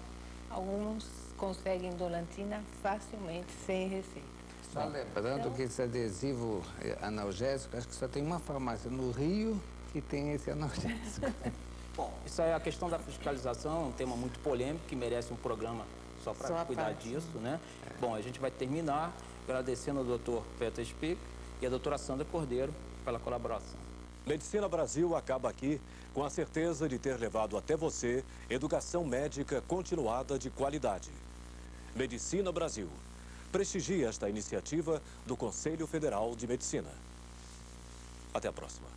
alguns conseguem Dolantina facilmente, sem receita. Só lembrando que esse adesivo analgésico, acho que só tem uma farmácia no Rio que tem esse analgésico. Bom, isso é a questão da fiscalização, um tema muito polêmico, que merece um programa só para cuidar disso, né? Bom, a gente vai terminar agradecendo ao Dr. Peter Spick e a doutora Sandra Cordeiro pela colaboração. Medicina Brasil acaba aqui com a certeza de ter levado até você educação médica continuada de qualidade. Medicina Brasil. Prestigie esta iniciativa do Conselho Federal de Medicina. Até a próxima.